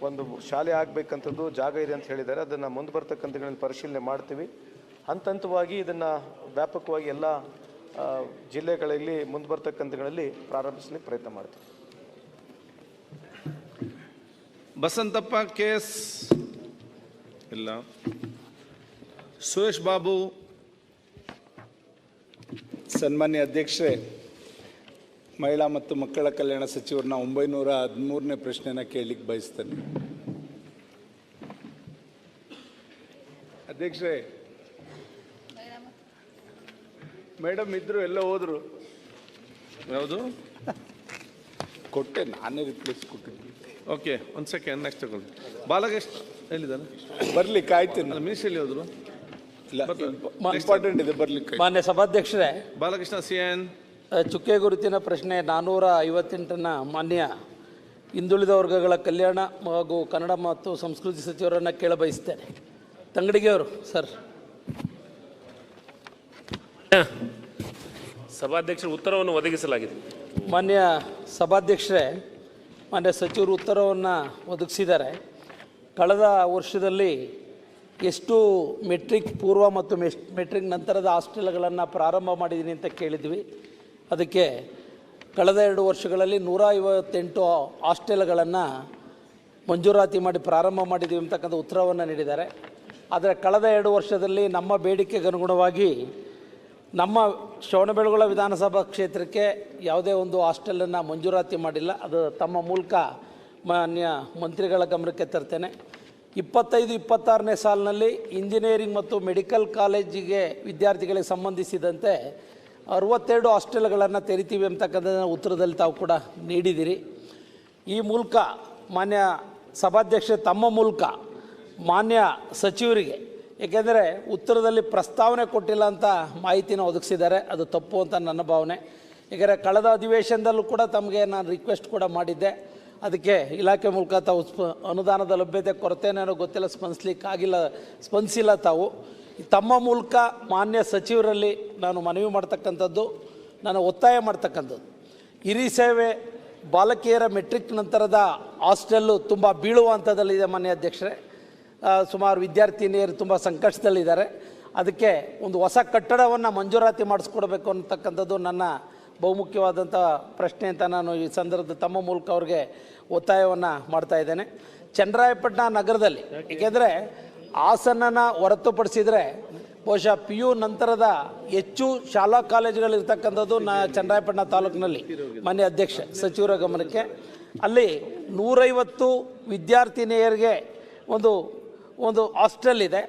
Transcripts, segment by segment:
ಒಂದು ಶಾಲೆ ಆಗಬೇಕಂಥದ್ದು ಜಾಗ ಇದೆ ಅಂತ ಹೇಳಿದ್ದಾರೆ. ಅದನ್ನು ಮುಂದೆ ಬರ್ತಕ್ಕಂಥ ದಿನಗಳಲ್ಲಿ ಪರಿಶೀಲನೆ ಮಾಡ್ತೀವಿ. ಹಂತ ಹಂತವಾಗಿ ಇದನ್ನು ವ್ಯಾಪಕವಾಗಿ ಎಲ್ಲ ಜಿಲ್ಲೆಗಳಲ್ಲಿ ಮುಂದೆ ಬರ್ತಕ್ಕಂಥ ದಿನಗಳಲ್ಲಿ ಪ್ರಾರಂಭಿಸಲಿಕ್ಕೆ ಪ್ರಯತ್ನ ಮಾಡ್ತೀವಿ. ಬಸಂತಪ್ಪ ಕೇಸ್ ಇಲ್ಲ. ಸುರೇಶ್ ಬಾಬು. ಸನ್ಮಾನ್ಯ ಅಧ್ಯಕ್ಷರೇ, ಮಹಿಳಾ ಮತ್ತು ಮಕ್ಕಳ ಕಲ್ಯಾಣ ಸಚಿವರನ್ನ 913ನೇ ಪ್ರಶ್ನೆನ ಕೇಳಲಿಕ್ಕೆ ಬಯಸ್ತೇನೆ. ಅಧ್ಯಕ್ಷರೇ, ಮೇಡಮ್ ಇದ್ರು, ಎಲ್ಲ ಹೋದ್ರು. ಯಾವುದು ಕೊಟ್ಟೆ, ನಾನೇ ರಿಪ್ಲೇಸ್ ಕೊಟ್ಟಿದ್ದೆ. ಓಕೆ, ಒಂದು ಸೆಕೆಂಡ್, ನೆಕ್ಸ್ಟ್ ತಗೊಳ್ಳಿ. ಬಾಲಕೃಷ್ಣ ಎಲ್ಲಿದ್ದಾನೆ? ಬರ್ಲಿಕ್ಕೆ ಆಯ್ತು. ಮಿನಿಸ್ಟರ್ ಎಲ್ಲಿ ಹೋದ್ರು? ಇಂಪಾರ್ಟೆಂಟ್ ಇದೆ, ಬರ್ಲಿಕ್ಕೆ. ಮಾನ್ಯ ಸಭಾಧ್ಯಕ್ಷರೇ, ಬಾಲಕೃಷ್ಣ CN ಚುಕ್ಕೆ ಗುರುತಿನ ಪ್ರಶ್ನೆ 458ನ ಮಾನ್ಯ ಹಿಂದುಳಿದ ವರ್ಗಗಳ ಕಲ್ಯಾಣ ಹಾಗೂ ಕನ್ನಡ ಮತ್ತು ಸಂಸ್ಕೃತಿ ಸಚಿವರನ್ನು ಕೇಳಬಯಸ್ತೇನೆ. ತಂಗಡಿಗೆ ಅವರು ಸರ್. ಸಭಾಧ್ಯಕ್ಷರ ಉತ್ತರವನ್ನು ಒದಗಿಸಲಾಗಿದೆ. ಮಾನ್ಯ ಸಭಾಧ್ಯಕ್ಷರೇ, ಮಾನ್ಯ ಸಚಿವರು ಉತ್ತರವನ್ನು ಒದಗಿಸಿದ್ದಾರೆ. ಕಳೆದ ವರ್ಷದಲ್ಲಿ ಎಷ್ಟು ಮೆಟ್ರಿಕ್ ಪೂರ್ವ ಮತ್ತು ಮೆಟ್ರಿಕ್ ನಂತರದ ಹಾಸ್ಟೆಲ್ಗಳನ್ನು ಪ್ರಾರಂಭ ಮಾಡಿದ್ದೀನಿ ಅಂತ ಕೇಳಿದ್ವಿ. ಅದಕ್ಕೆ ಕಳೆದ 2 ವರ್ಷಗಳಲ್ಲಿ 158 ಹಾಸ್ಟೆಲ್ಗಳನ್ನು ಮಂಜೂರಾತಿ ಮಾಡಿ ಪ್ರಾರಂಭ ಮಾಡಿದ್ದೀವಿ ಅಂತಕ್ಕಂಥ ಉತ್ತರವನ್ನು ನೀಡಿದ್ದಾರೆ. ಆದರೆ ಕಳೆದ 2 ವರ್ಷದಲ್ಲಿ ನಮ್ಮ ಬೇಡಿಕೆಗೆ ಅನುಗುಣವಾಗಿ ನಮ್ಮ ಶ್ರವಣಬೆಳಗೊಳ ವಿಧಾನಸಭಾ ಕ್ಷೇತ್ರಕ್ಕೆ ಯಾವುದೇ ಒಂದು ಹಾಸ್ಟೆಲನ್ನು ಮಂಜೂರಾತಿ ಮಾಡಿಲ್ಲ. ಅದು ತಮ್ಮ ಮೂಲಕ ಮಾನ್ಯ ಮಂತ್ರಿಗಳ ಗಮನಕ್ಕೆ ತರ್ತೇನೆ. 25-26ನೇ ಸಾಲಿನಲ್ಲಿ ಇಂಜಿನಿಯರಿಂಗ್ ಮತ್ತು ಮೆಡಿಕಲ್ ಕಾಲೇಜಿಗೆ ವಿದ್ಯಾರ್ಥಿಗಳಿಗೆ ಸಂಬಂಧಿಸಿದಂತೆ 62 ಹಾಸ್ಟೆಲ್ಗಳನ್ನು ತೆರಿತೀವಿ ಅಂತಕ್ಕಂಥ ಉತ್ತರದಲ್ಲಿ ತಾವು ಕೂಡ ನೀಡಿದ್ದೀರಿ. ಈ ಮೂಲಕ ಮಾನ್ಯ ಸಭಾಧ್ಯಕ್ಷ ತಮ್ಮ ಮೂಲಕ ಮಾನ್ಯ ಸಚಿವರಿಗೆ, ಏಕೆಂದರೆ ಉತ್ತರದಲ್ಲಿ ಪ್ರಸ್ತಾವನೆ ಕೊಟ್ಟಿಲ್ಲ ಅಂತ ಮಾಹಿತಿನ ಒದಗಿಸಿದ್ದಾರೆ, ಅದು ತಪ್ಪು ಅಂತ ನನ್ನ ಭಾವನೆ. ಏಕೆಂದರೆ ಕಳೆದ ಅಧಿವೇಶನದಲ್ಲೂ ಕೂಡ ತಮಗೆ ನಾನು ರಿಕ್ವೆಸ್ಟ್ ಕೂಡ ಮಾಡಿದ್ದೆ. ಅದಕ್ಕೆ ಇಲಾಖೆ ಮೂಲಕ ತಾವು ಅನುದಾನದ ಲಭ್ಯತೆ ಕೊರತೆನೇನೋ ಗೊತ್ತಿಲ್ಲ, ಸ್ಪಂದಿಸಿಲ್ಲ ತಾವು. ತಮ್ಮ ಮೂಲಕ ಮಾನ್ಯ ಸಚಿವರಲ್ಲಿ ನಾನು ಮನವಿ ಮಾಡ್ತಕ್ಕಂಥದ್ದು, ನಾನು ಒತ್ತಾಯ ಮಾಡ್ತಕ್ಕಂಥದ್ದು, ಹಿರಿಸೇವೆ ಬಾಲಕಿಯರ ಮೆಟ್ರಿಕ್ ನಂತರದ ಹಾಸ್ಟೆಲ್ಲು ತುಂಬ ಬೀಳುವಂಥದ್ದಲ್ಲಿದೆ ಮಾನ್ಯ ಅಧ್ಯಕ್ಷರೇ. ಸುಮಾರು ವಿದ್ಯಾರ್ಥಿನಿಯರು ತುಂಬ ಸಂಕಷ್ಟದಲ್ಲಿದ್ದಾರೆ. ಅದಕ್ಕೆ ಒಂದು ಹೊಸ ಕಟ್ಟಡವನ್ನು ಮಂಜೂರಾತಿ ಮಾಡಿಸ್ಕೊಡ್ಬೇಕು ಅಂತಕ್ಕಂಥದ್ದು ನನ್ನ ಬಹುಮುಖ್ಯವಾದಂಥ ಪ್ರಶ್ನೆ ಅಂತ ನಾನು ಈ ಸಂದರ್ಭದ ತಮ್ಮ ಮೂಲಕ ಅವ್ರಿಗೆ ಒತ್ತಾಯವನ್ನು ಮಾಡ್ತಾಯಿದ್ದೇನೆ. ಚನ್ನರಾಯಪಟ್ಟಣ ನಗರದಲ್ಲಿ, ಏಕೆಂದರೆ ಹಾಸನನ ಹೊರತುಪಡಿಸಿದರೆ ಬಹುಶಃ PU ನಂತರದ ಹೆಚ್ಚು ಶಾಲಾ ಕಾಲೇಜುಗಳಿರ್ತಕ್ಕಂಥದ್ದು ಚನ್ನರಾಯಪಟ್ಟಣ ತಾಲೂಕಿನಲ್ಲಿ. ಮಾನ್ಯ ಅಧ್ಯಕ್ಷ ಸಚಿವರ ಗಮನಕ್ಕೆ ಅಲ್ಲಿ 150 ವಿದ್ಯಾರ್ಥಿನಿಯರಿಗೆ ಒಂದು ಹಾಸ್ಟೆಲ್ ಇದೆ.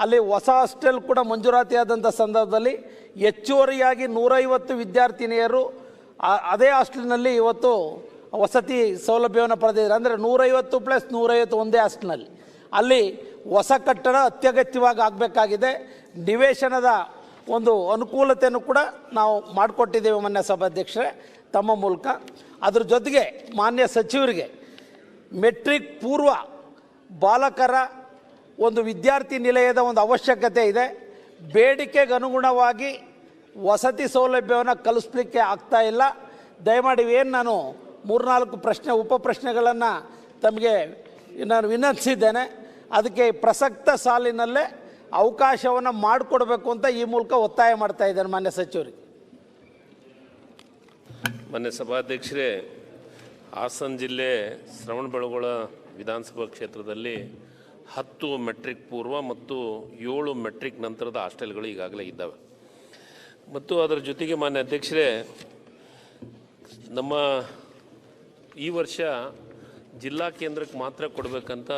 ಅಲ್ಲಿ ಹೊಸ ಹಾಸ್ಟೆಲ್ ಕೂಡ ಮಂಜೂರಾತಿಯಾದಂಥ ಸಂದರ್ಭದಲ್ಲಿ ಹೆಚ್ಚುವರಿಯಾಗಿ 150 ವಿದ್ಯಾರ್ಥಿನಿಯರು ಅದೇ ಹಾಸ್ಟೆಲ್ನಲ್ಲಿ ಇವತ್ತು ವಸತಿ ಸೌಲಭ್ಯವನ್ನು ಪಡೆದಿದ್ದಾರೆ. ಅಂದರೆ 150 + 150 ಒಂದೇ ಹಾಸ್ಟೆಲ್ನಲ್ಲಿ. ಅಲ್ಲಿ ಹೊಸ ಕಟ್ಟಡ ಅತ್ಯಗತ್ಯವಾಗಿ ಆಗಬೇಕಾಗಿದೆ. ನಿವೇಶನದ ಒಂದು ಅನುಕೂಲತೆಯನ್ನು ಕೂಡ ನಾವು ಮಾಡಿಕೊಟ್ಟಿದ್ದೇವೆ ಮಾನ್ಯ ಸಭಾಧ್ಯಕ್ಷರೇ ತಮ್ಮ ಮೂಲಕ. ಅದ್ರ ಜೊತೆಗೆ ಮಾನ್ಯ ಸಚಿವರಿಗೆ ಮೆಟ್ರಿಕ್ ಪೂರ್ವ ಬಾಲಕರ ಒಂದು ವಿದ್ಯಾರ್ಥಿ ನಿಲಯದ ಒಂದು ಅವಶ್ಯಕತೆ ಇದೆ. ಬೇಡಿಕೆಗೆ ಅನುಗುಣವಾಗಿ ವಸತಿ ಸೌಲಭ್ಯವನ್ನು ಕಲಿಸ್ಲಿಕ್ಕೆ ಆಗ್ತಾ ಇಲ್ಲ. ದಯಮಾಡಿ ಏನು ನಾನು 3-4 ಉಪ ಪ್ರಶ್ನೆಗಳನ್ನು ತಮಗೆ ನಾನು ವಿನಂತಿಸಿದ್ದೇನೆ. ಅದಕ್ಕೆ ಪ್ರಸಕ್ತ ಸಾಲಿನಲ್ಲೇ ಅವಕಾಶವನ್ನು ಮಾಡಿಕೊಡ್ಬೇಕು ಅಂತ ಈ ಮೂಲಕ ಒತ್ತಾಯ ಮಾಡ್ತಾ ಇದ್ದೇನೆ ಮಾನ್ಯ ಸಚಿವರಿಗೆ. ಮಾನ್ಯ ಸಭಾಧ್ಯಕ್ಷರೇ, ಹಾಸನ ಜಿಲ್ಲೆ ಶ್ರವಣಬೆಳಗೊಳ ವಿಧಾನಸಭಾ ಕ್ಷೇತ್ರದಲ್ಲಿ 10 ಮೆಟ್ರಿಕ್ ಪೂರ್ವ ಮತ್ತು 7 ಮೆಟ್ರಿಕ್ ನಂತರದ ಹಾಸ್ಟೆಲ್ಗಳು ಈಗಾಗಲೇ ಇದ್ದಾವೆ. ಮತ್ತು ಅದರ ಜೊತೆಗೆ ಮಾನ್ಯ ಅಧ್ಯಕ್ಷರೇ, ನಮ್ಮ ಈ ವರ್ಷ ಜಿಲ್ಲಾ ಕೇಂದ್ರಕ್ಕೆ ಮಾತ್ರ ಕೊಡಬೇಕಂತ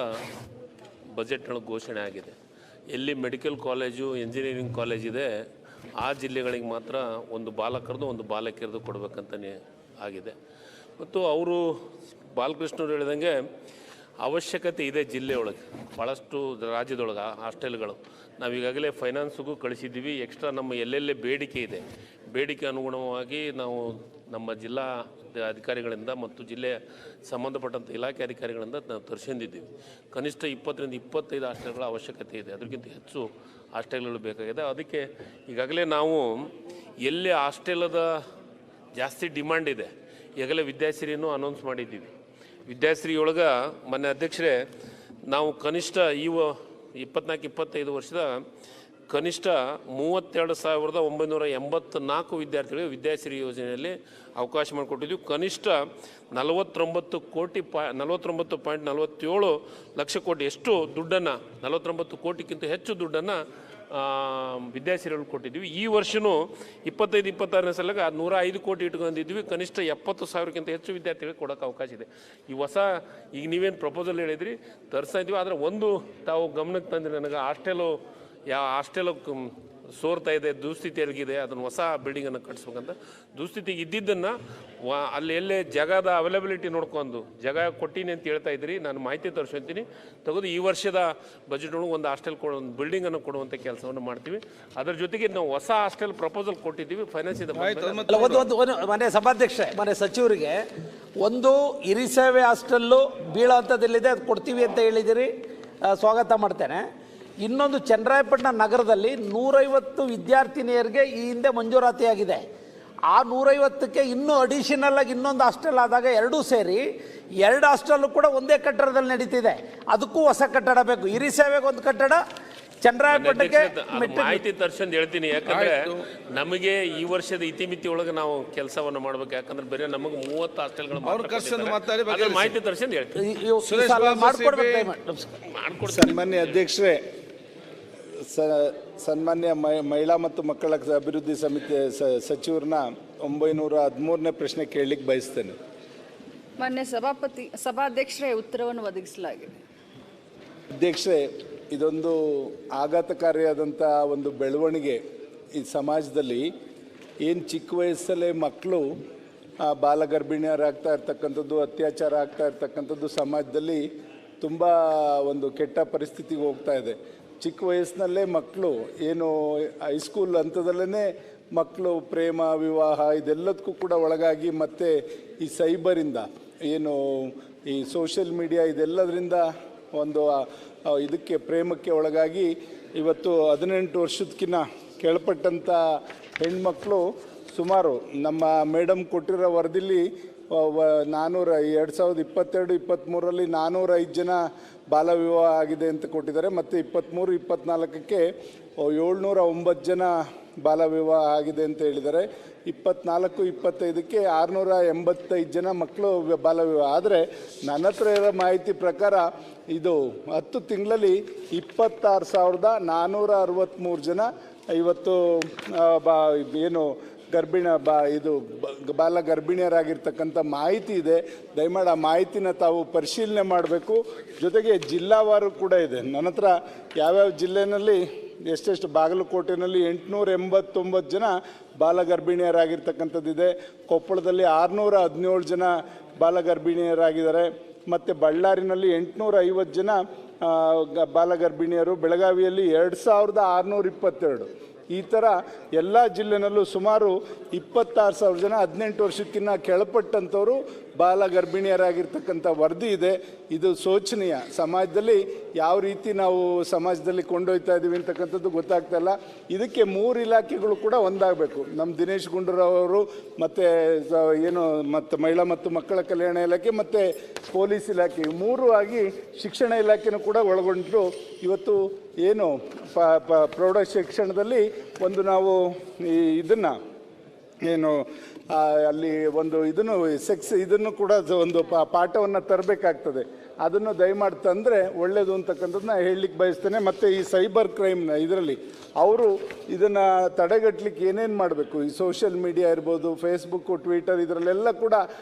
ಬಜೆಟ್ನೊಳಗೆ ಘೋಷಣೆ ಆಗಿದೆ. ಎಲ್ಲಿ ಮೆಡಿಕಲ್ ಕಾಲೇಜು, ಇಂಜಿನಿಯರಿಂಗ್ ಕಾಲೇಜ್ ಇದೆ ಆ ಜಿಲ್ಲೆಗಳಿಗೆ ಮಾತ್ರ ಒಂದು ಬಾಲಕರದು ಒಂದು ಬಾಲಕಿಯರದು ಕೊಡಬೇಕಂತಲೇ ಆಗಿದೆ. ಮತ್ತು ಅವರು ಬಾಲಕೃಷ್ಣವ್ರು ಹೇಳಿದಂಗೆ ಅವಶ್ಯಕತೆ ಇದೆ ಜಿಲ್ಲೆಯೊಳಗೆ, ಭಾಳಷ್ಟು ರಾಜ್ಯದೊಳಗೆ ಹಾಸ್ಟೆಲ್ಗಳು. ನಾವು ಈಗಾಗಲೇ ಫೈನಾನ್ಸ್ಗೂ ಕಳಿಸಿದ್ದೀವಿ. ಎಕ್ಸ್ಟ್ರಾ ನಮ್ಮ ಎಲ್ಲೆಲ್ಲೇ ಬೇಡಿಕೆ ಇದೆ, ಬೇಡಿಕೆ ಅನುಗುಣವಾಗಿ ನಾವು ನಮ್ಮ ಜಿಲ್ಲಾ ಅಧಿಕಾರಿಗಳಿಂದ ಮತ್ತು ಜಿಲ್ಲೆಯ ಸಂಬಂಧಪಟ್ಟಂಥ ಇಲಾಖೆ ಅಧಿಕಾರಿಗಳಿಂದ ನಾವು ತರಿಸಿದ್ದೀವಿ. ಕನಿಷ್ಠ 20-25 ಹಾಸ್ಟೆಲ್ಗಳ ಅವಶ್ಯಕತೆ ಇದೆ. ಅದಕ್ಕಿಂತ ಹೆಚ್ಚು ಹಾಸ್ಟೆಲ್ಗಳು ಬೇಕಾಗಿದೆ. ಅದಕ್ಕೆ ಈಗಾಗಲೇ ನಾವು ಎಲ್ಲಿ ಹಾಸ್ಟೆಲದ ಜಾಸ್ತಿ ಡಿಮ್ಯಾಂಡ್ ಇದೆ ಈಗಾಗಲೇ ವಿದ್ಯಾಸಿರಿಯನ್ನು ಅನೌನ್ಸ್ ಮಾಡಿದ್ದೀವಿ. ವಿದ್ಯಾಶ್ರೀ ಒಳಗೆ ಮೊನ್ನೆ ಅಧ್ಯಕ್ಷರೇ ನಾವು ಕನಿಷ್ಠ 24-25 ವರ್ಷದ ಕನಿಷ್ಠ 32,984 ವಿದ್ಯಾರ್ಥಿಗಳಿಗೆ ವಿದ್ಯಾಶ್ರೀ ಯೋಜನೆಯಲ್ಲಿ ಅವಕಾಶ ಮಾಡಿಕೊಟ್ಟಿದ್ವಿ. ಕನಿಷ್ಠ 49.47 ಲಕ್ಷ ಕೋಟಿ ಎಷ್ಟು ದುಡ್ಡನ್ನು 49 ಕೋಟಿಗಿಂತ ಹೆಚ್ಚು ದುಡ್ಡನ್ನು ವಿದ್ಯಾಶ್ರೀಗಳು ಕೊಟ್ಟಿದ್ವಿ. ಈ ವರ್ಷವೂ 25-26ನೇ ಸಲಕ್ಕೆ 105 ಕೋಟಿ ಇಟ್ಕೊಂಡಿದ್ವಿ. ಕನಿಷ್ಠ 70,000ಕ್ಕಿಂತ ಹೆಚ್ಚು ವಿದ್ಯಾರ್ಥಿಗಳಿಗೆ ಕೊಡೋಕ್ಕೆ ಅವಕಾಶ ಇದೆ. ಈ ಹೊಸ ಈಗ ನೀವೇನು ಪ್ರಪೋಸಲ್ ಹೇಳಿದ್ರಿ ತರಿಸ್ತಾ ಇದ್ವಿ. ಆದರೆ ಒಂದು ತಾವು ಗಮನಕ್ಕೆ ತಂದಿರಿ, ನನಗೆ ಹಾಸ್ಟೆಲು ಸೋರ್ತಾ ಇದೆ, ದುಸ್ಥಿತಿಯಾಗಿದೆ, ಅದನ್ನು ಹೊಸ ಬಿಲ್ಡಿಂಗನ್ನು ಕಟ್ಟಿಸ್ಬೇಕಂತ. ದುಸ್ಥಿತಿಗೆ ಇದ್ದಿದ್ದನ್ನು ಅಲ್ಲಿ ಎಲ್ಲೇ ಜಾಗದ ಅವೈಲಬಿಲಿಟಿ ನೋಡ್ಕೊಂಡು ಜಾಗ ಕೊಟ್ಟಿನಿ ಅಂತ ಹೇಳ್ತಾ ಇದ್ರಿ. ನಾನು ಮಾಹಿತಿ ತರಿಸ್ಕೊತೀನಿ ತೆಗೆದು ಈ ವರ್ಷದ ಬಜೆಟ್ ಒಳಗೆ ಒಂದು ಹಾಸ್ಟೆಲ್ ಒಂದು ಬಿಲ್ಡಿಂಗನ್ನು ಕೊಡುವಂಥ ಕೆಲಸವನ್ನು ಮಾಡ್ತೀವಿ. ಅದರ ಜೊತೆಗೆ ನಾವು ಹೊಸ ಹಾಸ್ಟೆಲ್ ಪ್ರಪೋಸಲ್ ಕೊಟ್ಟಿದ್ದೀವಿ. ಫೈನಾನ್ಸ್ ಇದೆ ಮನೆ ಸಭಾಧ್ಯಕ್ಷೆ, ಮನೆ ಸಚಿವರಿಗೆ ಒಂದು ಹಿರಿಸೇವೆ ಹಾಸ್ಟೆಲ್ಲು ಬೀಳೋ ಅಂಥದ್ದಿಲ್ಲಿದೆ, ಅದು ಕೊಡ್ತೀವಿ ಅಂತ ಹೇಳಿದಿರಿ, ಸ್ವಾಗತ ಮಾಡ್ತೇನೆ. ಇನ್ನೊಂದು ಚನ್ನರಾಯಪಟ್ಟಣ ನಗರದಲ್ಲಿ 150 ವಿದ್ಯಾರ್ಥಿನಿಯರಿಗೆ ಈ ಹಿಂದೆ ಮಂಜೂರಾತಿಯಾಗಿದೆ. ಆ 150ಕ್ಕೆ ಇನ್ನೂ ಅಡಿಷನಲ್ ಆಗಿ ಇನ್ನೊಂದು ಹಾಸ್ಟೆಲ್ ಆದಾಗ ಎರಡೂ ಸೇರಿ 2 ಹಾಸ್ಟೆಲ್ಲು ಕೂಡ ಒಂದೇ ಕಟ್ಟಡದಲ್ಲಿ ನಡೀತಿದೆ. ಅದಕ್ಕೂ ಹೊಸ ಕಟ್ಟಡ ಬೇಕು. ಹಿರಿಸೇವೆಗೆ ಒಂದು ಕಟ್ಟಡ, ಚನ್ನರಾಯಪಟ್ಟಣಕ್ಕೆ ಮಾಹಿತಿ ತರ್ಸಂದು ಹೇಳ್ತೀನಿ. ಯಾಕಂದ್ರೆ ನಮಗೆ ಈ ವರ್ಷದ ಇತಿಮಿತಿ ಒಳಗೆ ನಾವು ಕೆಲಸವನ್ನು ಮಾಡ್ಬೇಕು. ಯಾಕಂದ್ರೆ ಬೇರೆ ನಮಗೆ 30 ಹಾಸ್ಟೆಲ್ಗಳು ಮಾಹಿತಿ ತರ್ಸಂದು ಹೇಳ್ತೀನಿ. ಸನ್ಮಾನ್ಯ ಅಧ್ಯಕ್ಷರೇ, ಸನ್ಮಾನ್ಯ ಮಹಿಳಾ ಮತ್ತು ಮಕ್ಕಳ ಅಭಿವೃದ್ಧಿ ಸಮಿತಿ ಸಚಿವರನ್ನ 913ನೇ ಪ್ರಶ್ನೆ ಕೇಳಲಿಕ್ಕೆ ಬಯಸ್ತೇನೆ. ಮಾನ್ಯ ಸಭಾಧ್ಯಕ್ಷರೇ, ಉತ್ತರವನ್ನು ಒದಗಿಸಲಾಗಿದೆ. ಅಧ್ಯಕ್ಷರೇ, ಇದೊಂದು ಆಘಾತಕಾರಿಯಾದಂಥ ಒಂದು ಬೆಳವಣಿಗೆ ಈ ಸಮಾಜದಲ್ಲಿ. ಏನು ಚಿಕ್ಕ ವಯಸ್ಸಲ್ಲೇ ಮಕ್ಕಳು ಬಾಲಗರ್ಭಿಣಿಯರಾಗ್ತಾ ಇರ್ತಕ್ಕಂಥದ್ದು, ಅತ್ಯಾಚಾರ ಆಗ್ತಾ ಇರ್ತಕ್ಕಂಥದ್ದು ಸಮಾಜದಲ್ಲಿ ತುಂಬ ಒಂದು ಕೆಟ್ಟ ಪರಿಸ್ಥಿತಿಗೆ ಹೋಗ್ತಾ ಇದೆ. ಚಿಕ್ಕ ವಯಸ್ಸಿನಲ್ಲೇ ಮಕ್ಕಳು ಏನು ಹೈಸ್ಕೂಲ್ ಹಂತದಲ್ಲೇ ಮಕ್ಕಳು ಪ್ರೇಮ ವಿವಾಹ ಇದೆಲ್ಲದಕ್ಕೂ ಕೂಡ ಒಳಗಾಗಿ, ಮತ್ತು ಈ ಸೈಬರಿಂದ ಏನು ಈ ಸೋಷಿಯಲ್ ಮೀಡಿಯಾ ಇದೆಲ್ಲದರಿಂದ ಒಂದು ಇದಕ್ಕೆ ಪ್ರೇಮಕ್ಕೆ ಒಳಗಾಗಿ ಇವತ್ತು 18 ವರ್ಷದಕ್ಕಿಂತ ಕೆಳಪಟ್ಟಂಥ ಹೆಣ್ಮಕ್ಳು ಸುಮಾರು ನಮ್ಮ ಮೇಡಮ್ ಕೊಟ್ಟಿರೋ ವರದಿಲಿ 2022-23ರಲ್ಲಿ 405 ಜನ ಬಾಲ ವಿವಾಹ ಆಗಿದೆ ಅಂತ ಕೊಟ್ಟಿದ್ದಾರೆ. ಮತ್ತು 23-24ಕ್ಕೆ 709 ಜನ ಬಾಲ ವಿವಾಹ ಆಗಿದೆ ಅಂತ ಹೇಳಿದ್ದಾರೆ. 24-25ಕ್ಕೆ 685 ಜನ ಮಕ್ಕಳು ಬಾಲ ವಿವಾಹ. ಆದರೆ ನನ್ನ ಹತ್ರ ಇರೋ ಮಾಹಿತಿ ಪ್ರಕಾರ ಇದು 10 ತಿಂಗಳಲ್ಲಿ 26,463 ಜನ ಇವತ್ತು ಏನು ಬಾಲ ಗರ್ಭಿಣಿಯರಾಗಿರ್ತಕ್ಕಂಥ ಮಾಹಿತಿ ಇದೆ. ದಯಮಾಡಿ ಆ ಮಾಹಿತಿನ ತಾವು ಪರಿಶೀಲನೆ ಮಾಡಬೇಕು. ಜೊತೆಗೆ ಜಿಲ್ಲಾವಾರು ಕೂಡ ಇದೆ ನನ್ನ ಹತ್ರ, ಯಾವ್ಯಾವ ಜಿಲ್ಲೆಯಲ್ಲಿ ಎಷ್ಟೆಷ್ಟು. ಬಾಗಲಕೋಟೆಯಲ್ಲಿ 889 ಜನ ಬಾಲ ಗರ್ಭಿಣಿಯರಾಗಿರ್ತಕ್ಕಂಥದ್ದಿದೆ. ಕೊಪ್ಪಳದಲ್ಲಿ 617 ಜನ ಬಾಲ ಗರ್ಭಿಣಿಯರಾಗಿದ್ದಾರೆ. ಮತ್ತು ಬಳ್ಳಾರಿನಲ್ಲಿ 850 ಜನ ಬಾಲ ಗರ್ಭಿಣಿಯರು. ಬೆಳಗಾವಿಯಲ್ಲಿ 2622. ಈ ಥರ ಎಲ್ಲ ಜಿಲ್ಲೆನಲ್ಲೂ ಸುಮಾರು 26,000 ಜನ 18 ವರ್ಷಕ್ಕಿಂತ ಕೆಳಪಟ್ಟಂಥವರು ಬಾಲ ಗರ್ಭಿಣಿಯರಾಗಿರ್ತಕ್ಕಂಥ ವರದಿ ಇದೆ. ಇದು ಶೋಚನೀಯ. ಸಮಾಜದಲ್ಲಿ ಯಾವ ರೀತಿ ನಾವು ಸಮಾಜದಲ್ಲಿ ಕೊಂಡೊಯ್ತಾ ಇದ್ದೀವಿ ಅಂತಕ್ಕಂಥದ್ದು ಗೊತ್ತಾಗ್ತಾ ಇಲ್ಲ. ಇದಕ್ಕೆ 3 ಇಲಾಖೆಗಳು ಕೂಡ ಒಂದಾಗಬೇಕು. ನಮ್ಮ ದಿನೇಶ್ ಗುಂಡೂರಾವ್ ಅವರು ಮತ್ತು ಮಹಿಳಾ ಮತ್ತು ಮಕ್ಕಳ ಕಲ್ಯಾಣ ಇಲಾಖೆ ಮತ್ತು ಪೊಲೀಸ್ ಇಲಾಖೆ 3 ಆಗಿ ಶಿಕ್ಷಣ ಇಲಾಖೆನೂ ಕೂಡ ಒಳಗೊಂಡು ಇವತ್ತು ಏನು ಪ್ರೌಢ ಶಿಕ್ಷಣದಲ್ಲಿ ಒಂದು ನಾವು ಇದನ್ನು ಏನು ಅಲ್ಲಿ ಒಂದು ಇದನ್ನು ಕೂಡ ಒಂದು ಪಾಠವನ್ನು ತರಬೇಕಾಗ್ತದೆ. ಅದನ್ನು ದಯಮಾಡಿ ತಂದರೆ ಒಳ್ಳೆಯದು ಅಂತಕ್ಕಂಥದ್ದನ್ನ ಹೇಳಲಿಕ್ಕೆ ಬಯಸ್ತೇನೆ. ಮತ್ತು ಈ ಸೈಬರ್ ಕ್ರೈಮ್ನ ಇದರಲ್ಲಿ ಅವರು ಇದನ್ನು ತಡೆಗಟ್ಟಲಿಕ್ಕೆ ಏನೇನು ಮಾಡಬೇಕು, ಈ ಸೋಷಿಯಲ್ ಮೀಡಿಯಾ ಇರ್ಬೋದು, ಫೇಸ್ಬುಕ್ಕು, ಟ್ವಿಟರ್, ಇದರಲ್ಲೆಲ್ಲ ಕೂಡ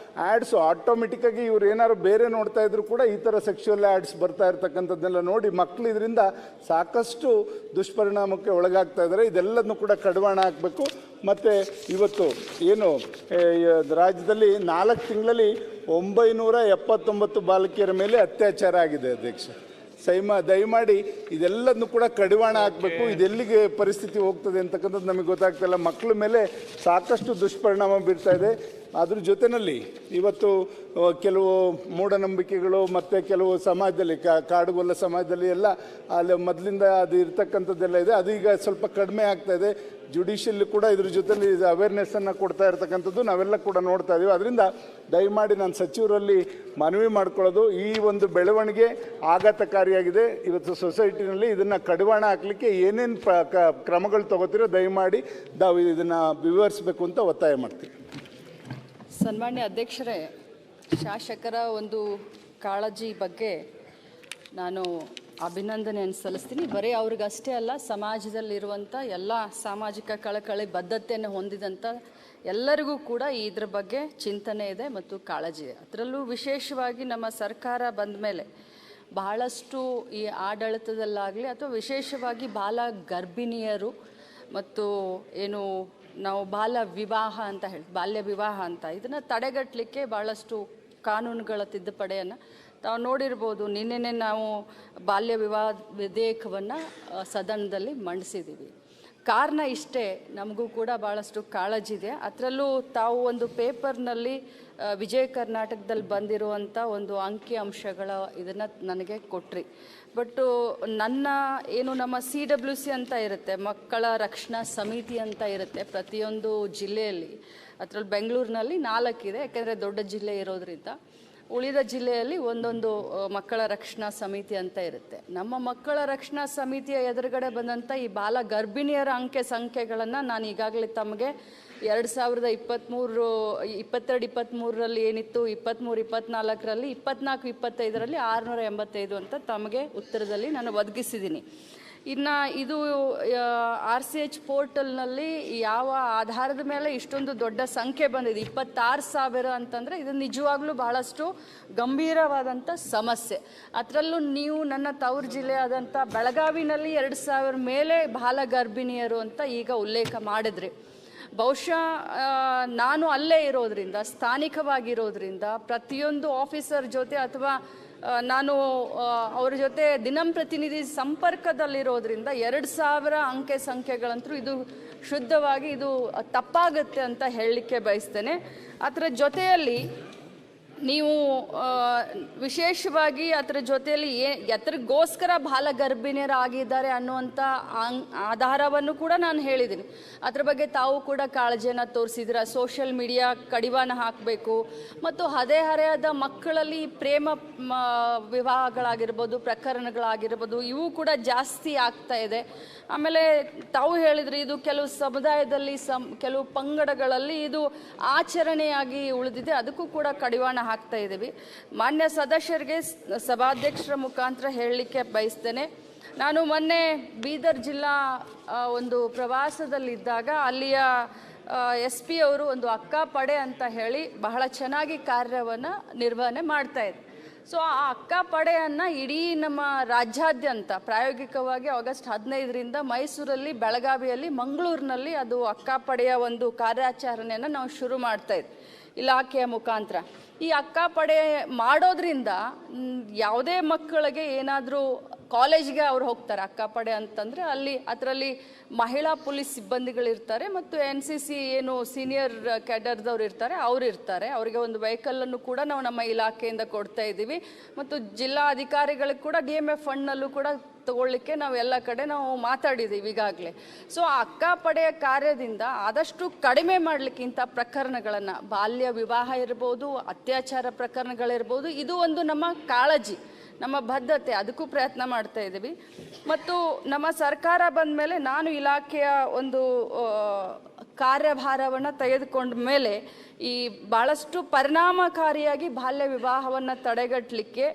ಆ್ಯಡ್ಸು ಆಟೋಮೆಟಿಕ್ಕಾಗಿ ಇವ್ರು ಏನಾದ್ರು ಬೇರೆ ನೋಡ್ತಾ ಇದ್ರು ಕೂಡ ಈ ಥರ ಸೆಕ್ಷುವಲ್ ಆ್ಯಡ್ಸ್ ಬರ್ತಾ ಇರ್ತಕ್ಕಂಥದ್ದನ್ನೆಲ್ಲ ನೋಡಿ ಮಕ್ಕಳು ಇದರಿಂದ ಸಾಕಷ್ಟು ದುಷ್ಪರಿಣಾಮಕ್ಕೆ ಒಳಗಾಗ್ತಾ ಇದ್ದಾರೆ. ಇದೆಲ್ಲದನ್ನು ಕೂಡ ಕಡಿವಾಣ ಹಾಕಬೇಕು. ಮತ್ತು ಇವತ್ತು ಏನು ರಾಜ್ಯದಲ್ಲಿ 4 ತಿಂಗಳಲ್ಲಿ 979 ಬಾಲಕಿಯರ ಮೇಲೆ ಅತ್ಯಾಚಾರ ಆಗಿದೆ. ಅಧ್ಯಕ್ಷ ದಯಮಾಡಿ ಇದೆಲ್ಲದನ್ನು ಕೂಡ ಕಡಿವಾಣ ಹಾಕಬೇಕು. ಇದೆಲ್ಲಿಗೆ ಪರಿಸ್ಥಿತಿ ಹೋಗ್ತದೆ ಅಂತಕ್ಕಂಥದ್ದು ನಮಗೆ ಗೊತ್ತಾಗ್ತಾಯಿಲ್ಲ. ಮಕ್ಕಳ ಮೇಲೆ ಸಾಕಷ್ಟು ದುಷ್ಪರಿಣಾಮ ಬೀರ್ತಾ ಇದೆ. ಅದ್ರ ಜೊತೆಯಲ್ಲಿ ಇವತ್ತು ಕೆಲವು ಮೂಢನಂಬಿಕೆಗಳು ಮತ್ತು ಕೆಲವು ಸಮಾಜದಲ್ಲಿ ಕಾಡುಗೊಲ್ಲ ಸಮಾಜದಲ್ಲಿ ಎಲ್ಲ ಅಲ್ಲಿ ಮೊದಲಿಂದ ಅದು ಇರ್ತಕ್ಕಂಥದ್ದೆಲ್ಲ ಇದೆ. ಅದು ಈಗ ಸ್ವಲ್ಪ ಕಡಿಮೆ ಆಗ್ತಾ ಇದೆ. ಜುಡಿಷಿಯಲ್ ಕೂಡ ಇದ್ರ ಜೊತೆಲಿ ಅವೇರ್ನೆಸ್ಸನ್ನು ಕೊಡ್ತಾ ಇರ್ತಕ್ಕಂಥದ್ದು ನಾವೆಲ್ಲ ಕೂಡ ನೋಡ್ತಾ ಇದ್ದೀವಿ. ಅದರಿಂದ ದಯಮಾಡಿ ನಾನು ಸಚಿವರಲ್ಲಿ ಮನವಿ ಮಾಡ್ಕೊಳ್ಳೋದು, ಈ ಒಂದು ಬೆಳವಣಿಗೆ ಆಘಾತಕಾರಿಯಾಗಿದೆ. ಇವತ್ತು ಸೊಸೈಟಿನಲ್ಲಿ ಇದನ್ನು ಕಡಿವಾಣ ಹಾಕಲಿಕ್ಕೆ ಏನೇನು ಕ್ರಮಗಳು ತಗೋತೀರೋ ದಯಮಾಡಿ ನಾವು ಇದನ್ನು ವಿವರಿಸಬೇಕು ಅಂತ ಒತ್ತಾಯ ಮಾಡ್ತೀವಿ. ಸನ್ಮಾನ್ಯ ಅಧ್ಯಕ್ಷರೇ, ಶಾಸಕರ ಒಂದು ಕಾಳಜಿ ಬಗ್ಗೆ ನಾನು ಅಭಿನಂದನೆಯನ್ನು ಸಲ್ಲಿಸ್ತೀನಿ. ಬರೀ ಅವ್ರಿಗಷ್ಟೇ ಅಲ್ಲ, ಸಮಾಜದಲ್ಲಿರುವಂಥ ಎಲ್ಲ ಸಾಮಾಜಿಕ ಕಳಕಳಿ ಬದ್ಧತೆಯನ್ನು ಹೊಂದಿದಂಥ ಎಲ್ಲರಿಗೂ ಕೂಡ ಇದ್ರ ಬಗ್ಗೆ ಚಿಂತನೆ ಇದೆ ಮತ್ತು ಕಾಳಜಿ ಇದೆ. ಅದರಲ್ಲೂ ವಿಶೇಷವಾಗಿ ನಮ್ಮ ಸರ್ಕಾರ ಬಂದ ಮೇಲೆ ಬಹಳಷ್ಟು ಈ ಆಡಳಿತದಲ್ಲಾಗಲಿ ಅಥವಾ ವಿಶೇಷವಾಗಿ ಬಾಲ ಗರ್ಭಿಣಿಯರು ಮತ್ತು ಏನು ನಾವು ಬಾಲ್ಯ ವಿವಾಹ ಅಂತ ಇದನ್ನು ತಡೆಗಟ್ಟಲಿಕ್ಕೆ ಭಾಳಷ್ಟು ಕಾನೂನುಗಳ ತಿದ್ದುಪಡಿಯನ್ನು ತಾವು ನೋಡಿರ್ಬೋದು. ನಿನ್ನೆನೇ ನಾವು ಬಾಲ್ಯ ವಿವಾಹ ವಿಧೇಯಕವನ್ನು ಸದನದಲ್ಲಿ ಮಂಡಿಸಿದ್ದೀವಿ. ಕಾರಣ ಇಷ್ಟೇ, ನಮಗೂ ಕೂಡ ಭಾಳಷ್ಟು ಕಾಳಜಿ ಇದೆ. ಅದರಲ್ಲೂ ತಾವು ಒಂದು ಪೇಪರ್ನಲ್ಲಿ ವಿಜಯ ಕರ್ನಾಟಕದಲ್ಲಿ ಬಂದಿರುವಂಥ ಒಂದು ಅಂಕಿ ಅಂಶಗಳ ಇದನ್ನು ನನಗೆ ಕೊಟ್ರಿ. ಬಟ್ಟು ನನ್ನ ಏನು ನಮ್ಮ CWC ಅಂತ ಇರುತ್ತೆ, ಮಕ್ಕಳ ರಕ್ಷಣಾ ಸಮಿತಿ ಅಂತ ಇರುತ್ತೆ ಪ್ರತಿಯೊಂದು ಜಿಲ್ಲೆಯಲ್ಲಿ. ಅದರಲ್ಲಿ ಬೆಂಗಳೂರಿನಲ್ಲಿ 4 ಇದೆ, ಯಾಕೆಂದರೆ ದೊಡ್ಡ ಜಿಲ್ಲೆ ಇರೋದ್ರಿಂದ. ಉಳಿದ ಜಿಲ್ಲೆಯಲ್ಲಿ ಒಂದೊಂದು ಮಕ್ಕಳ ರಕ್ಷಣಾ ಸಮಿತಿ ಅಂತ ಇರುತ್ತೆ. ನಮ್ಮ ಮಕ್ಕಳ ರಕ್ಷಣಾ ಸಮಿತಿಯ ಎದುರುಗಡೆ ಬಂದಂಥ ಈ ಬಾಲ ಗರ್ಭಿಣಿಯರ ಸಂಖ್ಯೆಗಳನ್ನು ನಾನು ಈಗಾಗಲೇ ತಮಗೆ 2022-23ರಲ್ಲಿ ಏನಿತ್ತು, 23-24ರಲ್ಲಿ 24-25ರಲ್ಲಿ 685 ಅಂತ ತಮಗೆ ಉತ್ತರದಲ್ಲಿ ನಾನು ಒದಗಿಸಿದ್ದೀನಿ. ಇನ್ನು ಇದು RCH ಪೋರ್ಟಲ್ನಲ್ಲಿ ಯಾವ ಆಧಾರದ ಮೇಲೆ ಇಷ್ಟೊಂದು ದೊಡ್ಡ ಸಂಖ್ಯೆ ಬಂದಿದೆ, 26,000 ಅಂತಂದರೆ ಇದು ನಿಜವಾಗ್ಲೂ ಬಹಳಷ್ಟು ಗಂಭೀರವಾದಂಥ ಸಮಸ್ಯೆ. ಅದರಲ್ಲೂ ನೀವು ನನ್ನ ತವರು ಜಿಲ್ಲೆ ಆದಂಥ ಬೆಳಗಾವಿನಲ್ಲಿ 2,000 ಮೇಲೆ ಬಾಲ ಗರ್ಭಿಣಿಯರು ಅಂತ ಈಗ ಉಲ್ಲೇಖ ಮಾಡಿದ್ರಿ. ಬಹುಶಃ ನಾನು ಅಲ್ಲೇ ಇರೋದ್ರಿಂದ, ಸ್ಥಾನಿಕವಾಗಿರೋದ್ರಿಂದ, ಪ್ರತಿಯೊಂದು ಆಫೀಸರ್ ಜೊತೆ ಅಥವಾ ನಾನು ಅವ್ರ ಜೊತೆ ದಿನಂಪ್ರತಿನಿಧಿ ಸಂಪರ್ಕದಲ್ಲಿರೋದ್ರಿಂದ 2,000 ಸಂಖ್ಯೆಗಳಂತೂ ಇದು ಶುದ್ಧವಾಗಿ ಇದು ತಪ್ಪಾಗುತ್ತೆ ಅಂತ ಹೇಳಲಿಕ್ಕೆ ಬಯಸ್ತೇನೆ. ಅದರ ಜೊತೆಯಲ್ಲಿ ನೀವು ವಿಶೇಷವಾಗಿ ಅದರ ಜೊತೆಯಲ್ಲಿ ಎತ್ತರಗೋಸ್ಕರ ಬಾಲ ಗರ್ಭಿಣಿಯರಾಗಿದ್ದಾರೆ ಅನ್ನುವಂಥ ಆಧಾರವನ್ನು ಕೂಡ ನಾನು ಹೇಳಿದ್ದೀನಿ. ಅದರ ಬಗ್ಗೆ ತಾವು ಕೂಡ ಕಾಳಜಿಯನ್ನು ತೋರಿಸಿದ್ದೀರ. ಸೋಷಿಯಲ್ ಮೀಡಿಯಾ ಕಡಿವಾಣ ಹಾಕಬೇಕು ಮತ್ತು ಹರೆಯದ ಮಕ್ಕಳಲ್ಲಿ ಪ್ರೇಮ ವಿವಾಹಗಳಾಗಿರ್ಬೋದು, ಪ್ರಕರಣಗಳಾಗಿರ್ಬೋದು, ಇವು ಕೂಡ ಜಾಸ್ತಿ ಆಗ್ತಾ ಇದೆ. ಆಮೇಲೆ ತಾವು ಹೇಳಿದ್ರಿ ಇದು ಕೆಲವು ಸಮುದಾಯದಲ್ಲಿ ಕೆಲವು ಪಂಗಡಗಳಲ್ಲಿ ಇದು ಆಚರಣೆಯಾಗಿ ಉಳಿದಿದೆ, ಅದಕ್ಕೂ ಕೂಡ ಕಡಿವಾಣ ಹಾಕ್ತಾ ಇದ್ದೀವಿ. ಮಾನ್ಯ ಸದಸ್ಯರಿಗೆ ಸಭಾಧ್ಯಕ್ಷರ ಮುಖಾಂತರ ಹೇಳಲಿಕ್ಕೆ ಬಯಸ್ತೇನೆ. ನಾನು ಮೊನ್ನೆ ಬೀದರ್ ಜಿಲ್ಲಾ ಒಂದು ಪ್ರವಾಸದಲ್ಲಿದ್ದಾಗ ಅಲ್ಲಿಯ SP ಅವರು ಒಂದು ಅಕ್ಕ ಪಡೆ ಅಂತ ಹೇಳಿ ಬಹಳ ಚೆನ್ನಾಗಿ ಕಾರ್ಯವನ್ನು ನಿರ್ವಹಣೆ ಮಾಡ್ತಾಯಿದ್ರು. ಸೊ ಆ ಅಕ್ಕ ಪಡೆಯನ್ನು ಇಡೀ ನಮ್ಮ ರಾಜ್ಯಾದ್ಯಂತ ಪ್ರಾಯೋಗಿಕವಾಗಿ ಆಗಸ್ಟ್ 15ರಿಂದ ಮೈಸೂರಲ್ಲಿ, ಬೆಳಗಾವಿಯಲ್ಲಿ, ಮಂಗಳೂರಿನಲ್ಲಿ ಅದು ಅಕ್ಕ ಪಡೆಯ ಒಂದು ಕಾರ್ಯಾಚರಣೆಯನ್ನು ನಾವು ಶುರು ಮಾಡ್ತಾಯಿದ್ವಿ ಇಲಾಖೆಯ ಮುಖಾಂತರ. ಈ ಅಕ್ಕ ಪಡೆ ಮಾಡೋದ್ರಿಂದ ಯಾವುದೇ ಮಕ್ಕಳಿಗೆ ಏನಾದರೂ ಕಾಲೇಜ್ಗೆ ಅವ್ರು ಹೋಗ್ತಾರೆ, ಅಕ್ಕ ಪಡೆ ಅಂತಂದರೆ ಅದರಲ್ಲಿ ಮಹಿಳಾ ಪೊಲೀಸ್ ಸಿಬ್ಬಂದಿಗಳಿರ್ತಾರೆ ಮತ್ತು NCC ಏನು ಸೀನಿಯರ್ ಕ್ಯಾಡರ್ದವ್ರು ಇರ್ತಾರೆ, ಅವರಿಗೆ ಒಂದು ವೆಹಿಕಲನ್ನು ಕೂಡ ನಾವು ನಮ್ಮ ಇಲಾಖೆಯಿಂದ ಕೊಡ್ತಾ ಇದ್ದೀವಿ. ಮತ್ತು ಜಿಲ್ಲಾ ಅಧಿಕಾರಿಗಳಿಗೆ ಕೂಡ DMF ಫಂಡ್ನಲ್ಲೂ ಕೂಡ ತಗೊಳ್ಳಿಕ್ಕೆ ನಾವು ಎಲ್ಲ ಕಡೆ ನಾವು ಮಾತಾಡಿದ್ದೀವಿ ಈಗಾಗಲೇ. ಸೊ ಆ ಅಕ್ಕ ಪಡೆಯ ಕಾರ್ಯದಿಂದ ಆದಷ್ಟು ಕಡಿಮೆ ಮಾಡಲಿಕ್ಕಿಂತ ಪ್ರಕರಣಗಳನ್ನು, ಬಾಲ್ಯ ವಿವಾಹ ಇರ್ಬೋದು, ಅತ್ಯಾಚಾರ ಪ್ರಕರಣಗಳಿರ್ಬೋದು, ಇದು ಒಂದು ನಮ್ಮ ಕಾಳಜಿ, ನಮ್ಮ ಬದ್ಧತೆ, ಅದಕ್ಕೂ ಪ್ರಯತ್ನ ಮಾಡ್ತಾ ಇದ್ದೀವಿ. ಮತ್ತು ನಮ್ಮ ಸರ್ಕಾರ ಬಂದ ಮೇಲೆ ನಾನು ಇಲಾಖೆಯ ಒಂದು ಕಾರ್ಯಭಾರವನ್ನು ತೆಗೆದುಕೊಂಡ ಮೇಲೆ ಈ ಭಾಳಷ್ಟು ಪರಿಣಾಮಕಾರಿಯಾಗಿ ಬಾಲ್ಯ ವಿವಾಹವನ್ನು ತಡೆಗಟ್ಟಲಿಕ್ಕೆ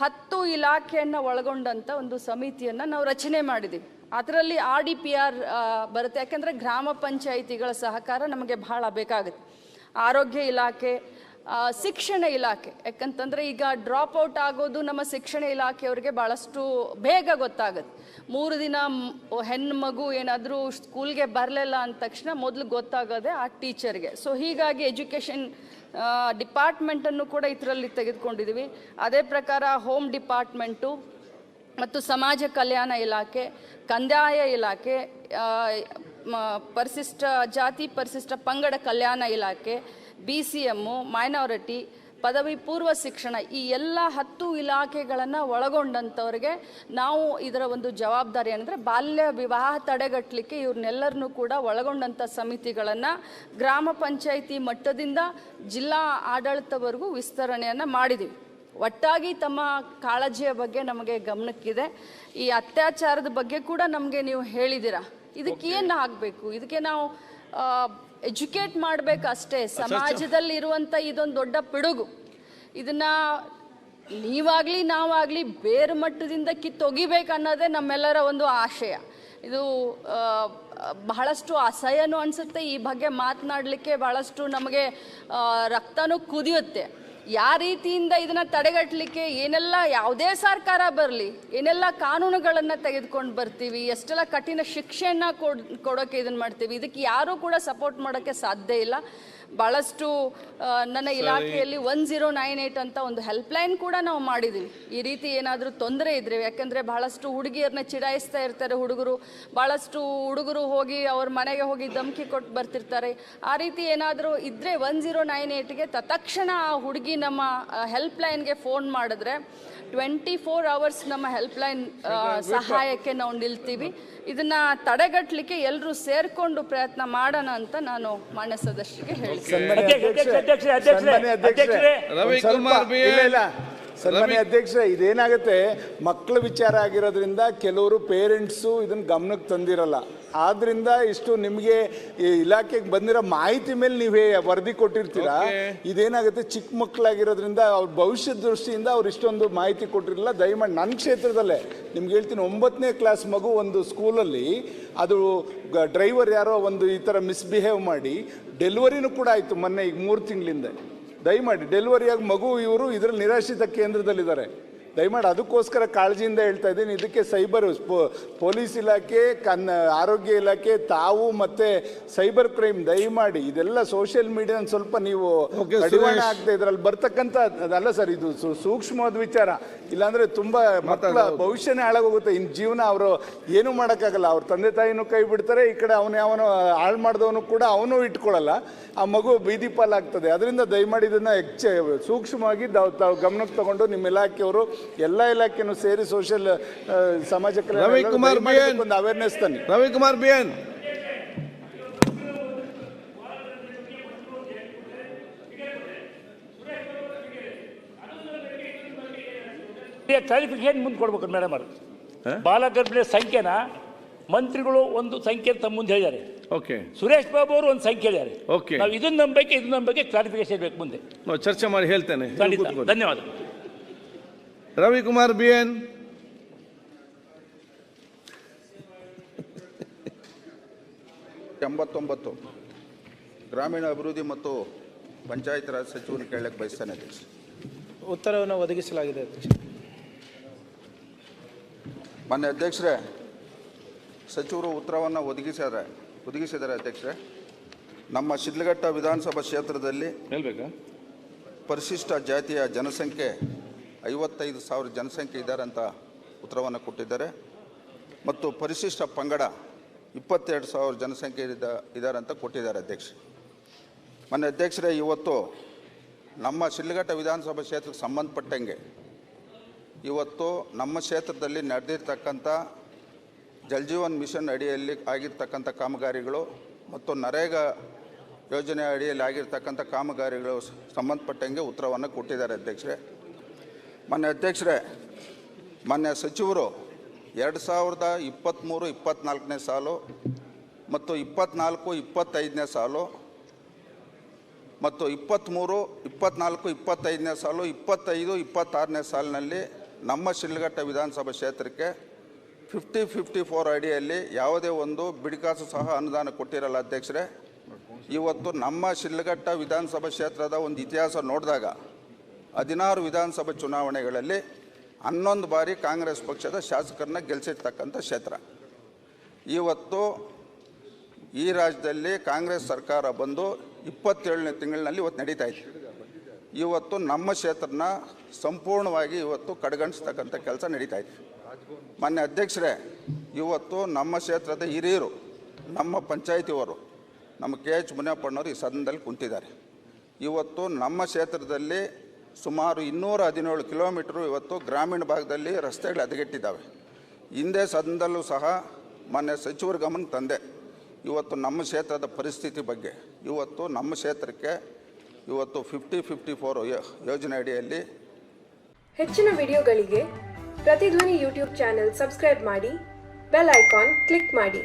10 ಇಲಾಖೆಯನ್ನು ಒಳಗೊಂಡಂಥ ಒಂದು ಸಮಿತಿಯನ್ನು ನಾವು ರಚನೆ ಮಾಡಿದ್ದೀವಿ. ಅದರಲ್ಲಿ RDPR ಬರುತ್ತೆ, ಯಾಕೆಂದರೆ ಗ್ರಾಮ ಪಂಚಾಯಿತಿಗಳ ಸಹಕಾರ ನಮಗೆ ಭಾಳ ಬೇಕಾಗುತ್ತೆ. ಆರೋಗ್ಯ ಇಲಾಖೆ, ಶಿಕ್ಷಣ ಇಲಾಖೆ, ಯಾಕಂತಂದರೆ ಈಗ ಡ್ರಾಪ್ಔಟ್ ಆಗೋದು ನಮ್ಮ ಶಿಕ್ಷಣ ಇಲಾಖೆಯವ್ರಿಗೆ ಭಾಳಷ್ಟು ಬೇಗ ಗೊತ್ತಾಗುತ್ತೆ. 3 ದಿನ ಹೆಣ್ಣು ಮಗು ಏನಾದರೂ ಸ್ಕೂಲ್ಗೆ ಬರಲಿಲ್ಲ ಅಂದ ತಕ್ಷಣ ಮೊದಲು ಗೊತ್ತಾಗೋದೆ ಆ ಟೀಚರ್ಗೆ. ಸೊ ಹೀಗಾಗಿ ಎಜುಕೇಷನ್ ಡಿಪಾರ್ಟ್ಮೆಂಟನ್ನು ಕೂಡ ಇದರಲ್ಲಿ ತೆಗೆದುಕೊಂಡಿದ್ದೀವಿ. ಅದೇ ಪ್ರಕಾರ ಹೋಮ್ ಡಿಪಾರ್ಟ್ಮೆಂಟು ಮತ್ತು ಸಮಾಜ ಕಲ್ಯಾಣ ಇಲಾಖೆ, ಕಂದಾಯ ಇಲಾಖೆ, ಪರಿಶಿಷ್ಟ ಜಾತಿ ಪರಿಶಿಷ್ಟ ಪಂಗಡ ಕಲ್ಯಾಣ ಇಲಾಖೆ, BCM, ಮೈನಾರಿಟಿ, ಪದವಿ ಪೂರ್ವ ಶಿಕ್ಷಣ, ಈ ಎಲ್ಲ 10 ಇಲಾಖೆಗಳನ್ನು ಒಳಗೊಂಡಂಥವ್ರಿಗೆ ನಾವು ಇದರ ಒಂದು ಜವಾಬ್ದಾರಿ ಅಂದರೆ ಬಾಲ್ಯ ವಿವಾಹ ತಡೆಗಟ್ಟಲಿಕ್ಕೆ ಇವ್ರನ್ನೆಲ್ಲರನ್ನೂ ಕೂಡ ಒಳಗೊಂಡಂಥ ಸಮಿತಿಗಳನ್ನು ಗ್ರಾಮ ಪಂಚಾಯಿತಿ ಮಟ್ಟದಿಂದ ಜಿಲ್ಲಾ ಆಡಳಿತವರೆಗೂ ವಿಸ್ತರಣೆಯನ್ನು ಮಾಡಿದ್ದೀವಿ. ಒಟ್ಟಾಗಿ ತಮ್ಮ ಕಾಳಜಿಯ ಬಗ್ಗೆ ನಮಗೆ ಗಮನಕ್ಕಿದೆ. ಈ ಅತ್ಯಾಚಾರದ ಬಗ್ಗೆ ಕೂಡ ನಮಗೆ ನೀವು ಹೇಳಿದ್ದೀರಾ. ಇದಕ್ಕೆ ಏನು ಆಗಬೇಕು? ಇದಕ್ಕೆ ನಾವು ಎಜುಕೇಟ್ ಮಾಡಬೇಕಷ್ಟೇ. ಸಮಾಜದಲ್ಲಿ ಇರುವಂಥ ಇದೊಂದು ದೊಡ್ಡ ಪಿಡುಗು. ಇದನ್ನ ನೀವಾಗಲಿ ನಾವಾಗಲಿ ಬೇರು ಮಟ್ಟದಿಂದ ಕಿತ್ತೊಗಿಬೇಕು ಅನ್ನೋದೇ ನಮ್ಮೆಲ್ಲರ ಒಂದು ಆಶಯ. ಇದು ಬಹಳಷ್ಟು ಅಸಹ್ಯನೂ ಅನಿಸುತ್ತೆ. ಈ ಬಗ್ಗೆ ಮಾತನಾಡಲಿಕ್ಕೆ ಬಹಳಷ್ಟು ನಮಗೆ ರಕ್ತನೂ ಕುದಿಯುತ್ತೆ. ಯಾವ ರೀತಿಯಿಂದ ಇದನ್ನು ತಡೆಗಟ್ಟಲಿಕ್ಕೆ ಏನೆಲ್ಲ, ಯಾವುದೇ ಸರ್ಕಾರ ಬರಲಿ, ಏನೆಲ್ಲ ಕಾನೂನುಗಳನ್ನು ತೆಗೆದುಕೊಂಡು ಬರ್ತೀವಿ, ಎಷ್ಟೆಲ್ಲ ಕಠಿಣ ಶಿಕ್ಷೆಯನ್ನು ಕೊಡೋಕ್ಕೆ ಇದನ್ನು ಮಾಡ್ತೀವಿ, ಇದಕ್ಕೆ ಯಾರೂ ಕೂಡ ಸಪೋರ್ಟ್ ಮಾಡೋಕ್ಕೆ ಸಾಧ್ಯ ಇಲ್ಲ. ಭಾಳಷ್ಟು ನನ್ನ ಇಲಾಖೆಯಲ್ಲಿ 1098 ಅಂತ ಒಂದು ಹೆಲ್ಪ್ಲೈನ್ ಕೂಡ ನಾವು ಮಾಡಿದ್ದೀವಿ. ಈ ರೀತಿ ಏನಾದರೂ ತೊಂದರೆ ಇದ್ದರೆ, ಯಾಕೆಂದರೆ ಭಾಳಷ್ಟು ಹುಡುಗಿಯರನ್ನ ಚಿಡಾಯಿಸ್ತಾ ಇರ್ತಾರೆ ಹುಡುಗರು, ಭಾಳಷ್ಟು ಹುಡುಗರು ಹೋಗಿ ಅವ್ರ ಮನೆಗೆ ಹೋಗಿ ಧಮಕಿ ಕೊಟ್ಟು ಬರ್ತಿರ್ತಾರೆ. ಆ ರೀತಿ ಏನಾದರೂ ಇದ್ದರೆ 1098ಗೆ ತತ್ಕ್ಷಣ ಆ ಹುಡುಗಿ ನಮ್ಮ ಹೆಲ್ಪ್ಲೈನ್ಗೆ ಫೋನ್ ಮಾಡಿದ್ರೆ 24 hours ನಮ್ಮ ಹೆಲ್ಪ್ಲೈನ್ ಸಹಾಯಕ್ಕೆ ನಾವು ನಿಲ್ತೀವಿ. ಇದನ್ನ ತಡೆಗಟ್ಟಲಿಕ್ಕೆ ಎಲ್ಲರೂ ಸೇರ್ಕೊಂಡು ಪ್ರಯತ್ನ ಮಾಡೋಣ ಅಂತ ನಾನು ಮಾನ್ಯ ಸದಸ್ಯರಿಗೆ ಸನ್ಮಾನ್ಯ ಅಧ್ಯಕ್ಷರೇ, ಇದೇನಾಗುತ್ತೆ, ಮಕ್ಕಳ ವಿಚಾರ ಆಗಿರೋದ್ರಿಂದ ಕೆಲವರು ಪೇರೆಂಟ್ಸು ಇದನ್ನ ಗಮನಕ್ಕೆ ತಂದಿರಲ್ಲ. ಆದ್ರಿಂದ ಇಷ್ಟು ನಿಮಗೆ ಇಲಾಖೆಗೆ ಬಂದಿರೋ ಮಾಹಿತಿ ಮೇಲೆ ನೀವೇ ವರದಿ ಕೊಟ್ಟಿರ್ತೀರಾ. ಇದೇನಾಗುತ್ತೆ, ಚಿಕ್ಕ ಮಕ್ಕಳಾಗಿರೋದ್ರಿಂದ ಅವ್ರ ಭವಿಷ್ಯದ ದೃಷ್ಟಿಯಿಂದ ಅವ್ರು ಇಷ್ಟೊಂದು ಮಾಹಿತಿ ಕೊಟ್ಟಿರಲಿಲ್ಲ. ದಯಮಾಡಿ ನನ್ನ ಕ್ಷೇತ್ರದಲ್ಲೇ ನಿಮ್ಗೆ ಹೇಳ್ತೀನಿ, 9ನೇ ಕ್ಲಾಸ್ ಮಗು ಒಂದು ಸ್ಕೂಲಲ್ಲಿ ಅದು ಡ್ರೈವರ್ ಯಾರೋ ಒಂದು ಈ ಥರ ಮಿಸ್ಬಿಹೇವ್ ಮಾಡಿ ಡೆಲಿವರಿನೂ ಕೂಡ ಆಯಿತು ಮೊನ್ನೆ, ಈಗ 3 ತಿಂಗಳಿಂದ. ದಯಮಾಡಿ ಡೆಲಿವರಿಯಾಗಿ ಮಗು ಇವರು ಇದರಲ್ಲಿ ನಿರಾಶ್ರಿತ ಕೇಂದ್ರದಲ್ಲಿದ್ದಾರೆ. ದಯಮಾಡಿ ಅದಕ್ಕೋಸ್ಕರ ಕಾಳಜಿಯಿಂದ ಹೇಳ್ತಾ ಇದ್ದೀನಿ. ಇದಕ್ಕೆ ಸೈಬರ್ ಪೊಲೀಸ್ ಇಲಾಖೆ, ಆರೋಗ್ಯ ಇಲಾಖೆ, ತಾವು ಮತ್ತೆ ಸೈಬರ್ ಕ್ರೈಮ್ ದಯಮಾಡಿ ಇದೆಲ್ಲ ಸೋಷಿಯಲ್ ಮೀಡಿಯಾ ಸ್ವಲ್ಪ ನೀವು ಕಡಿವಾಣ ಆಗ್ತಾ ಇದ್ರಲ್ಲಿ ಬರ್ತಕ್ಕಂಥ ಅದಲ್ಲ ಸರ್, ಇದು ಸೂಕ್ಷ್ಮವಾದ ವಿಚಾರ. ಇಲ್ಲಾಂದ್ರೆ ತುಂಬಾ ಮಕ್ಕಳ ಭವಿಷ್ಯನೇ ಹಾಳಾಗೋಗುತ್ತೆ. ಇನ್ನು ಜೀವನ ಅವರು ಏನೂ ಮಾಡೋಕ್ಕಾಗಲ್ಲ. ಅವ್ರ ತಂದೆ ತಾಯಿನೂ ಕೈ ಬಿಡ್ತಾರೆ, ಈ ಕಡೆ ಅವನು ಹಾಳು ಮಾಡಿದವನು ಕೂಡ ಅವನು ಇಟ್ಕೊಳ್ಳಲ್ಲ, ಆ ಮಗು ಬೀದಿ ಪಾಲಾಗ್ತದೆ. ಅದರಿಂದ ದಯಮಾಡಿ ಇದನ್ನ ಸೂಕ್ಷ್ಮವಾಗಿ ತಾವು ಗಮನಕ್ಕೆ ತಗೊಂಡು ನಿಮ್ಮ ಇಲಾಖೆಯವರು ಎಲ್ಲ ಇಲಾಖೆನೂ ಸೇರಿ ಸೋಷಿಯಲ್ ಸಮಾಜ ಒಂದು ಅವೇರ್ನೆಸ್ ತನ್ನಿ. ರವಿಕುಮಾರ್ ಬಿಎನ್. ಕ್ಲಾರಿಫಿಕೇಶನ್ ಮುಂದೆ ಕೊಡ್ಬೇಕು ಮೇಡಮ್ ಅವರು. ಬಾಲಗರ್ಭಿಣಿಯ ಸಂಖ್ಯೆನ ಮಂತ್ರಿಗಳು ಒಂದು ಸಂಖ್ಯೆ ತಮ್ಮ ಮುಂದೆ ಹೇಳಿದ್ದಾರೆ. ಓಕೆ. ಸುರೇಶ್ ಬಾಬು ಅವರು ಒಂದು ಸಂಖ್ಯೆ ಹೇಳಿದ್ದಾರೆ. ಓಕೆ. ನಾವು ಇದನ್ನ ನಂಬಕ್ಕೆ ಕ್ಲಾರಿಫಿಕೇಶನ್ ಬೇಕು ಮುಂದೆ. ನಾವು ಚರ್ಚೆ ಮಾಡಿ ಹೇಳ್ತೇನೆ. ಧನ್ಯವಾದ. ರವಿಕುಮಾರ್ ಬಿಎನ್. ಗ್ರಾಮೀಣ ಅಭಿವೃದ್ಧಿ ಮತ್ತು ಪಂಚಾಯತ್ ರಾಜ್ ಸಚಿವರನ್ನು ಕೇಳಕ್ಕೆ ಬಯಸ್ತೇನೆ ಅಧ್ಯಕ್ಷ. ಉತ್ತರವನ್ನು ಒದಗಿಸಲಾಗಿದೆ ಅಧ್ಯಕ್ಷ. ಮಾನ್ಯ ಅಧ್ಯಕ್ಷರೇ, ಸಚಿವರು ಉತ್ತರವನ್ನು ಒದಗಿಸಿದ್ದಾರೆ ಅಧ್ಯಕ್ಷರೇ. ನಮ್ಮ ಶಿಡ್ಲಘಟ್ಟ ವಿಧಾನಸಭಾ ಕ್ಷೇತ್ರದಲ್ಲಿ ಪರಿಶಿಷ್ಟ ಜಾತಿಯ ಜನಸಂಖ್ಯೆ 55,000 ಜನಸಂಖ್ಯೆ ಇದ್ದಾರೆ ಅಂತ ಉತ್ತರವನ್ನು ಕೊಟ್ಟಿದ್ದಾರೆ. ಮತ್ತು ಪರಿಶಿಷ್ಟ ಪಂಗಡ 22,000 ಜನಸಂಖ್ಯೆ ಇದ್ದಾರೆ ಅಂತ ಕೊಟ್ಟಿದ್ದಾರೆ ಅಧ್ಯಕ್ಷ. ಮಾನ್ಯ ಅಧ್ಯಕ್ಷರೇ, ಇವತ್ತು ನಮ್ಮ ಶಿಡ್ಲಘಟ್ಟ ವಿಧಾನಸಭಾ ಕ್ಷೇತ್ರಕ್ಕೆ ಸಂಬಂಧಪಟ್ಟಂಗೆ ಇವತ್ತು ನಮ್ಮ ಕ್ಷೇತ್ರದಲ್ಲಿ ನಡೆದಿರ್ತಕ್ಕಂಥ ಜಲ್ಜೀವನ್ ಮಿಷನ್ ಅಡಿಯಲ್ಲಿ ಆಗಿರ್ತಕ್ಕಂಥ ಕಾಮಗಾರಿಗಳು ಮತ್ತು ನರೇಗಾ ಯೋಜನೆ ಅಡಿಯಲ್ಲಿ ಆಗಿರ್ತಕ್ಕಂಥ ಕಾಮಗಾರಿಗಳು ಸಂಬಂಧಪಟ್ಟಂಗೆ ಉತ್ತರವನ್ನು ಕೊಟ್ಟಿದ್ದಾರೆ ಅಧ್ಯಕ್ಷರೇ. ಮಾನ್ಯ ಅಧ್ಯಕ್ಷರೇ, ಮಾನ್ಯ ಸಚಿವರು 2023-24ನೇ ಸಾಲು ಮತ್ತು 24-25ನೇ ಸಾಲು ಮತ್ತು 23-24-25ನೇ ಸಾಲು 25-26ನೇ ಸಾಲಿನಲ್ಲಿ ನಮ್ಮ ಶಿಡ್ಲಘಟ್ಟ ವಿಧಾನಸಭಾ ಕ್ಷೇತ್ರಕ್ಕೆ 50-54 ಅಡಿಯಲ್ಲಿ ಯಾವುದೇ ಒಂದು ಬಿಡಿಕಾಸು ಸಹ ಅನುದಾನ ಕೊಟ್ಟಿರಲ್ಲ ಅಧ್ಯಕ್ಷರೇ. ಇವತ್ತು ನಮ್ಮ ಶಿಡ್ಲಘಟ್ಟ ವಿಧಾನಸಭಾ ಕ್ಷೇತ್ರದ ಒಂದು ಇತಿಹಾಸ ನೋಡಿದಾಗ 16 ವಿಧಾನಸಭಾ ಚುನಾವಣೆಗಳಲ್ಲಿ 11 ಬಾರಿ ಕಾಂಗ್ರೆಸ್ ಪಕ್ಷದ ಶಾಸಕರನ್ನ ಗೆಲ್ಲಿಸಿರ್ತಕ್ಕಂಥ ಕ್ಷೇತ್ರ. ಇವತ್ತು ಈ ರಾಜ್ಯದಲ್ಲಿ ಕಾಂಗ್ರೆಸ್ ಸರ್ಕಾರ ಬಂದು 27ನೇ ತಿಂಗಳಿನಲ್ಲಿ ಇವತ್ತು ನಡೀತಾ ಇದೆ. ಇವತ್ತು ನಮ್ಮ ಕ್ಷೇತ್ರನ ಸಂಪೂರ್ಣವಾಗಿ ಇವತ್ತು ಕಡೆಗಣಿಸ್ತಕ್ಕಂಥ ಕೆಲಸ ನಡೀತಾ ಇದೆ. ಮಾನ್ಯ ಅಧ್ಯಕ್ಷರೇ, ಇವತ್ತು ನಮ್ಮ ಕ್ಷೇತ್ರದ ಹಿರಿಯರು, ನಮ್ಮ ಪಂಚಾಯಿತಿಯವರು, ನಮ್ಮ KH ಮುನಿಯಪ್ಪಣ್ಣವರು ಈ ಸದನದಲ್ಲಿ ಕುಂತಿದ್ದಾರೆ. ಇವತ್ತು ನಮ್ಮ ಕ್ಷೇತ್ರದಲ್ಲಿ ಸುಮಾರು 217 ಕಿಲೋಮೀಟ್ರು ಇವತ್ತು ಗ್ರಾಮೀಣ ಭಾಗದಲ್ಲಿ ರಸ್ತೆಗಳು ಹದಗೆಟ್ಟಿದ್ದಾವೆ. ಹಿಂದೆ ಸದನದಲ್ಲೂ ಸಹ ಮಾನ್ಯ ಸಚಿವರ ಗಮನಕ್ಕೆ ತಂದೆ ಇವತ್ತು ನಮ್ಮ ಕ್ಷೇತ್ರದ ಪರಿಸ್ಥಿತಿ ಬಗ್ಗೆ. ಇವತ್ತು ನಮ್ಮ ಕ್ಷೇತ್ರಕ್ಕೆ ಇವತ್ತು 50-54 ಯೋಜನೆ ಅಡಿಯಲ್ಲಿ ಹೆಚ್ಚಿನ ವಿಡಿಯೋಗಳಿಗೆ ಪ್ರತಿಧ್ವನಿ ಯೂಟ್ಯೂಬ್ ಚಾನೆಲ್ ಸಬ್ಸ್ಕ್ರೈಬ್ ಮಾಡಿ, ಬೆಲ್ ಐಕಾನ್ ಕ್ಲಿಕ್ ಮಾಡಿ.